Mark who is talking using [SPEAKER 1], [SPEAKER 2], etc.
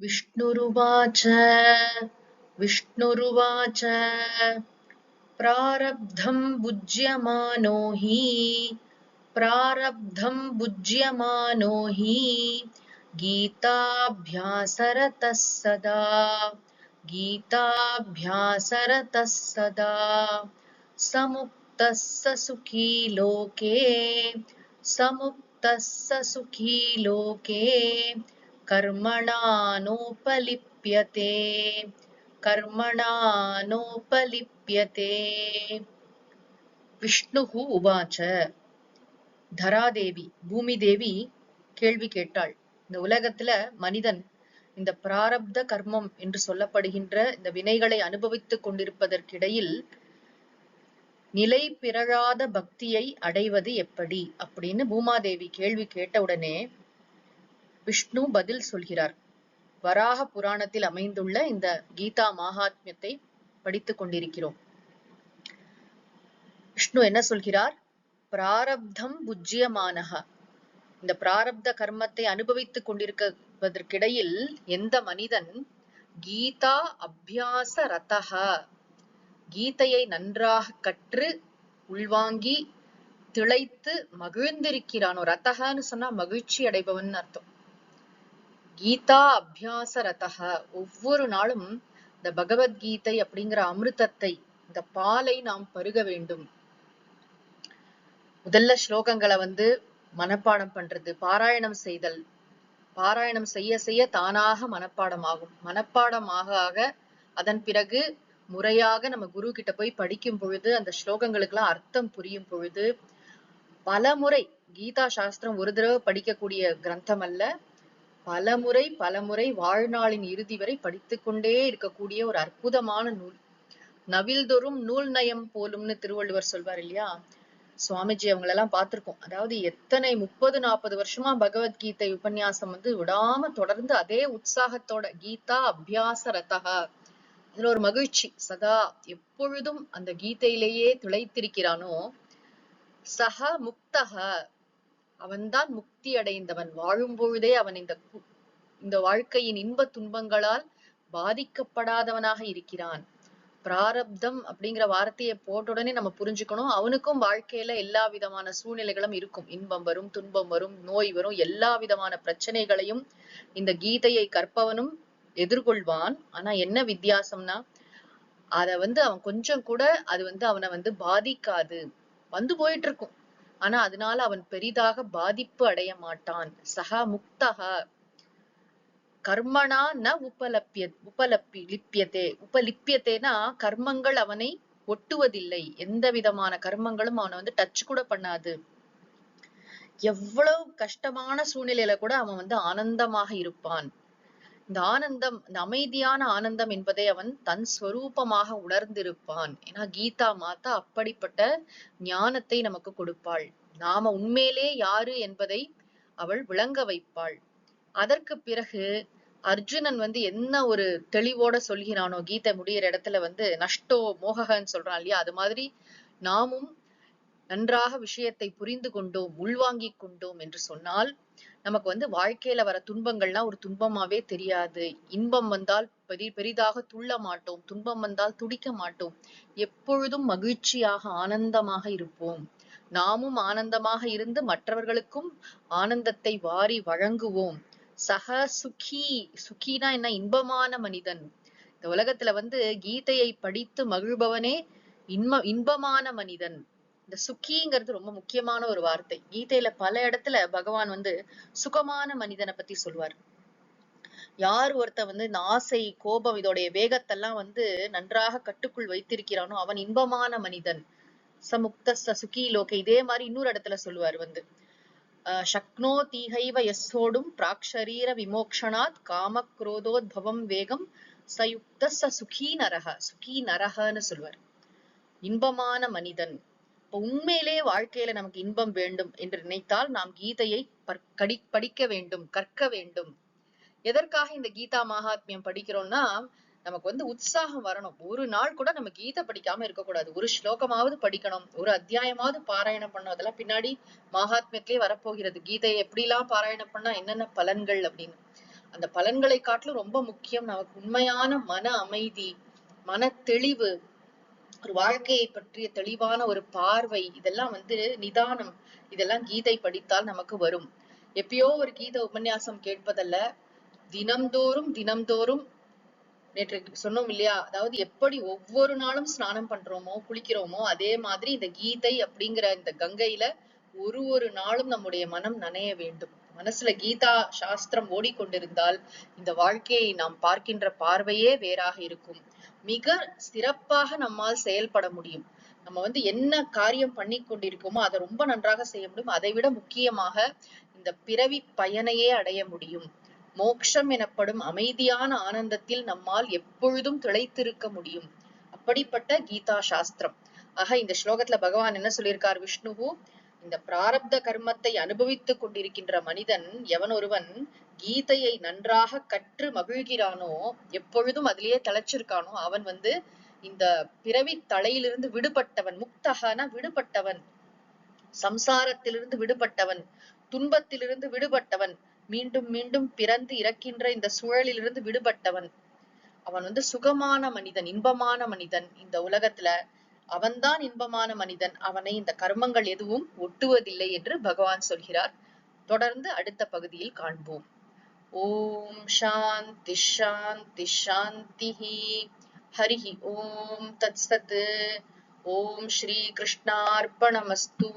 [SPEAKER 1] विष्णुरुवाच विष्णुरुवाच प्रारब्धं भुज्यमानो हि प्रारब्धं भुज्यमानो हि गीताभ्यासरतः सदा गीताभ्यासरतः सदा समुक्तः स सुखी लोके समुक्तः स सुखी लोके कर्मणा नोपलिप्यते कर्मणा नोपलिप्यते விஷ்ணுஹு உவாச்ச. தராதேவி பூமி தேவி கேள்வி கேட்டாள். இந்த உலகத்துல மனிதன் இந்த பிராரப்த கர்மம் என்று சொல்லப்படுகின்ற இந்த வினைகளை அனுபவித்துக் கொண்டிருப்பதற்கிடையில் நிலை பிறழாத பக்தியை அடைவது எப்படி அப்படின்னு பூமாதேவி கேள்வி கேட்டவுடனே விஷ்ணு பதில் சொல்கிறார். வராக புராணத்தில் அமைந்துள்ள இந்த கீதா மகாத்மியத்தை படித்துக் கொண்டிருக்கிறோம். விஷ்ணு என்ன சொல்கிறார்? பிராரப்தம் புஜ்யமானஹ, இந்த பிராரப்த கர்மத்தை அனுபவித்துக் கொண்டிருப்பதற்கிடையில் எந்த மனிதன் கீதா அபியாச ரதஹ, கீதையை நன்றாக கற்று உள்வாங்கி திளைத்து மகிழ்ந்திருக்கிறானோ, ரதஹன்னு சொன்னா மகிழ்ச்சி அடைபவன் அர்த்தம். கீதா அபியாச ரதஹ, ஒவ்வொரு நாளும் இந்த பகவத்கீதை அப்படிங்கிற அமிர்தத்தை, இந்த பாலை நாம் பருக வேண்டும். முதல்ல ஸ்லோகங்களை மனப்பாடம் பண்றது, பாராயணம் செய்தல். பாராயணம் செய்ய செய்ய தானாக மனப்பாடம் ஆகும். மனப்பாடம் ஆக ஆக அதன் பிறகு முறையாக நம்ம குரு கிட்ட போய் படிக்கும் பொழுது அந்த ஸ்லோகங்களுக்கெல்லாம் அர்த்தம் புரியும் பொழுது பல முறை, கீதா சாஸ்திரம் ஒரு தடவை படிக்கக்கூடிய கிரந்தம் அல்ல, பல முறை வாழ்நாளின் இறுதி வரை படித்துக் கொண்டே இருக்கக்கூடிய ஒரு அற்புதமான நூல். நவில்தொறும் நூல் நயம் போலும்னு திருவள்ளுவர் சொல்வார் இல்லையா? சுவாமிஜி அவங்களெல்லாம் பார்த்திருக்கோம். அதாவது எத்தனை 30-40 வருஷமா பகவத்கீதை உபன்யாசம் விடாம தொடர்ந்து அதே உற்சாகத்தோட கீதா அபியாச ரதஹா, அதுல ஒரு மகிழ்ச்சி, சதா எப்பொழுதும் அந்த கீதையிலேயே திளைத்திருக்கிறானோ. சஹ முக்தஹ, அவன்தான் முக்தி அடைந்தவன். வாழும் பொழுதே அவன் இந்த வாழ்க்கையின் இன்ப துன்பங்களால் பாதிக்கப்படாதவனாக இருக்கிறான். பிராரப்தம் அப்படிங்கிற வார்த்தையை போட்ட உடனே நம்ம புரிஞ்சுக்கணும், அவனுக்கும் வாழ்க்கையில எல்லா விதமான சூழ்நிலைகளும் இருக்கும். இன்பம் வரும், துன்பம் வரும், நோய் வரும், எல்லா விதமான பிரச்சனைகளையும் இந்த கீதையை கற்பவனும் எதிர்கொள்வான். ஆனா என்ன வித்தியாசம்னா, அத அவன் கொஞ்சம் கூட அது அவனை பாதிக்காது. போயிட்டு இருக்கும், ஆனா அதனால அவன் பெரிதாக பாதிப்பு அடைய மாட்டான். சஹா முக்தஹா கர்மணா ந லிப்பியதே. உபலிப்பியத்தேனா கர்மங்கள் அவனை ஒட்டுவதில்லை. எந்த விதமான கர்மங்களும் அவனை டச் கூட பண்ணாது. எவ்வளவு கஷ்டமான சூழ்நிலையில கூட அவன் ஆனந்தமாக இருப்பான். இந்த ஆனந்தம், இந்த அமைதியான ஆனந்தம் என்பதை அவன் தன் ஸ்வரூபமாக உணர்ந்திருப்பான். ஏன்னா கீதா மாதா அப்படிப்பட்ட ஞானத்தை நமக்கு கொடுப்பாள். நாம உண்மையிலே யாரு என்பதை அவள் விளங்க வைப்பாள். அதற்கு பிறகு அர்ஜுனன் என்ன ஒரு தெளிவோட சொல்கிறானோ, கீதை முடியிற இடத்துல நஷ்டோ மோகன்னு சொல்றான் இல்லையா? அது மாதிரி நாமும் நன்றாக விஷயத்தை புரிந்து கொண்டோம், உள்வாங்கிக் கொண்டோம் என்று சொன்னால் நமக்கு வாழ்க்கையில வர துன்பங்கள்லாம் ஒரு துன்பமாவே தெரியாது. இன்பம் வந்தால் பெரிதாக துள்ள மாட்டோம், துன்பம் வந்தால் துடிக்க மாட்டோம். எப்பொழுதும் மகிழ்ச்சியாக ஆனந்தமாக இருப்போம். நாமும் ஆனந்தமாக இருந்து மற்றவர்களுக்கும் ஆனந்தத்தை வாரி வழங்குவோம். சக சுகி, சுகினா என்ன? இன்பமான மனிதன். இந்த உலகத்துல கீதையை படித்து மகிழ்பவனே இன்பமான மனிதன். இந்த சுக்கிங்கிறது ரொம்ப முக்கியமான ஒரு வார்த்தை. கீதையில பல இடத்துல பகவான் சுகமான மனிதனை பத்தி சொல்வார். யார் ஒருத்த இந்த ஆசை, கோபம் இதோடைய வேகத்தெல்லாம் நன்றாக கட்டுக்குள் வைத்திருக்கிறானோ அவன் இன்பமான மனிதன். சமுக்த சுகி லோகே. இதே மாதிரி இன்னொரு இடத்துல சொல்லுவார் சக்னோ தீஹைவ யஸ்ஸோடும் பிராக்ஷரீர விமோக்ஷனாத் காம குரோதோத்பவம் வேகம் சயுக்த சுகி நரக. சுகி நரகன்னு சொல்வார், இன்பமான மனிதன். உண்மையிலே வாழ்க்கையில நமக்கு இன்பம் வேண்டும் என்று நினைத்தால் நாம் கீதையை படிக்க வேண்டும், கற்க வேண்டும். எதற்காக இந்த கீதா மகாத்மியம் படிக்கிறோம்னா, நமக்கு உற்சாகம் வரணும். ஒரு நாள் கூட நம்ம கீதை படிக்காம இருக்கக்கூடாது. ஒரு ஸ்லோகமாவது படிக்கணும், ஒரு அத்தியாயமாவது பாராயணம் பண்ணணும். அதெல்லாம் பின்னாடி மகாத்மியத்திலே வரப்போகிறது. கீதையை எப்படிலாம் பாராயணம் பண்ணா என்னென்ன பலன்கள் அப்படின்னு. அந்த பலன்களை காட்டிலும் ரொம்ப முக்கியம் நமக்கு உண்மையான மன அமைதி, மன தெளிவு, ஒரு வாழ்க்கையை பற்றிய தெளிவான ஒரு பார்வை, இதெல்லாம் நிதானம், இதெல்லாம் கீதை படித்தால் நமக்கு வரும். எப்பயோ ஒரு கீத உபன்யாசம் கேட்பதல்ல, தினம்தோறும் தினம்தோறும் நேற்று சொன்னோம் இல்லையா, அதாவது எப்படி ஒவ்வொரு நாளும் ஸ்நானம் பண்றோமோ குளிக்கிறோமோ அதே மாதிரி இந்த கீதை அப்படிங்கிற இந்த கங்கையில ஒரு நாளும் நம்முடைய மனம் நனைய வேண்டும். மனசுல கீதா சாஸ்திரம் ஓடிக்கொண்டிருந்தால் இந்த வாழ்க்கையை நாம் பார்க்கின்ற பார்வையே வேறாக இருக்கும். மிக சிறப்பாக நம்மால் செயல்பட முடியும். நம்ம என்ன காரியம் பண்ணி கொண்டிருக்கோமோ அதை ரொம்ப நன்றாக செய்ய முடியும். அதை விட முக்கியமாக இந்த பிறவி பயனையே அடைய முடியும். மோக்ஷம் எனப்படும் அமைதியான ஆனந்தத்தில் நம்மால் எப்பொழுதும் திளைத்திருக்க முடியும். அப்படிப்பட்ட கீதா சாஸ்திரம். ஆக இந்த ஸ்லோகத்துல பகவான் என்ன சொல்லியிருக்கார் விஷ்ணுவு, இந்த பிராரப்த கர்மத்தை அனுபவித்துக் கொண்டிருக்கின்ற மனிதன் எவன் ஒருவன் கீதையை நன்றாக கற்று மகிழ்கிறானோ, எப்பொழுதும் அதிலேயே தலைச்சிருக்கானோ, அவன் இந்த பிறவி தலையிலிருந்து விடுபட்டவன். முக்தகன விடுபட்டவன், சம்சாரத்திலிருந்து விடுபட்டவன், துன்பத்திலிருந்து விடுபட்டவன், மீண்டும் மீண்டும் பிறந்து இறக்கின்ற இந்த சூழலிலிருந்து விடுபட்டவன். அவன் சுகமான மனிதன், இன்பமான மனிதன். இந்த உலகத்துல அவன்தான் இன்பமான மனிதன். அவனை இந்த கர்மங்கள் எதுவும் ஒட்டுவதில்லை என்று பகவான் சொல்கிறார். தொடர்ந்து அடுத்த பகுதியில் காண்போம். ஓம் சாந்தி ஷாந்தி ஷாந்திஹி. ஹரிஹி ஓம் தத்சத். ஓம் ஸ்ரீ கிருஷ்ணார்ப்பணமஸ்து.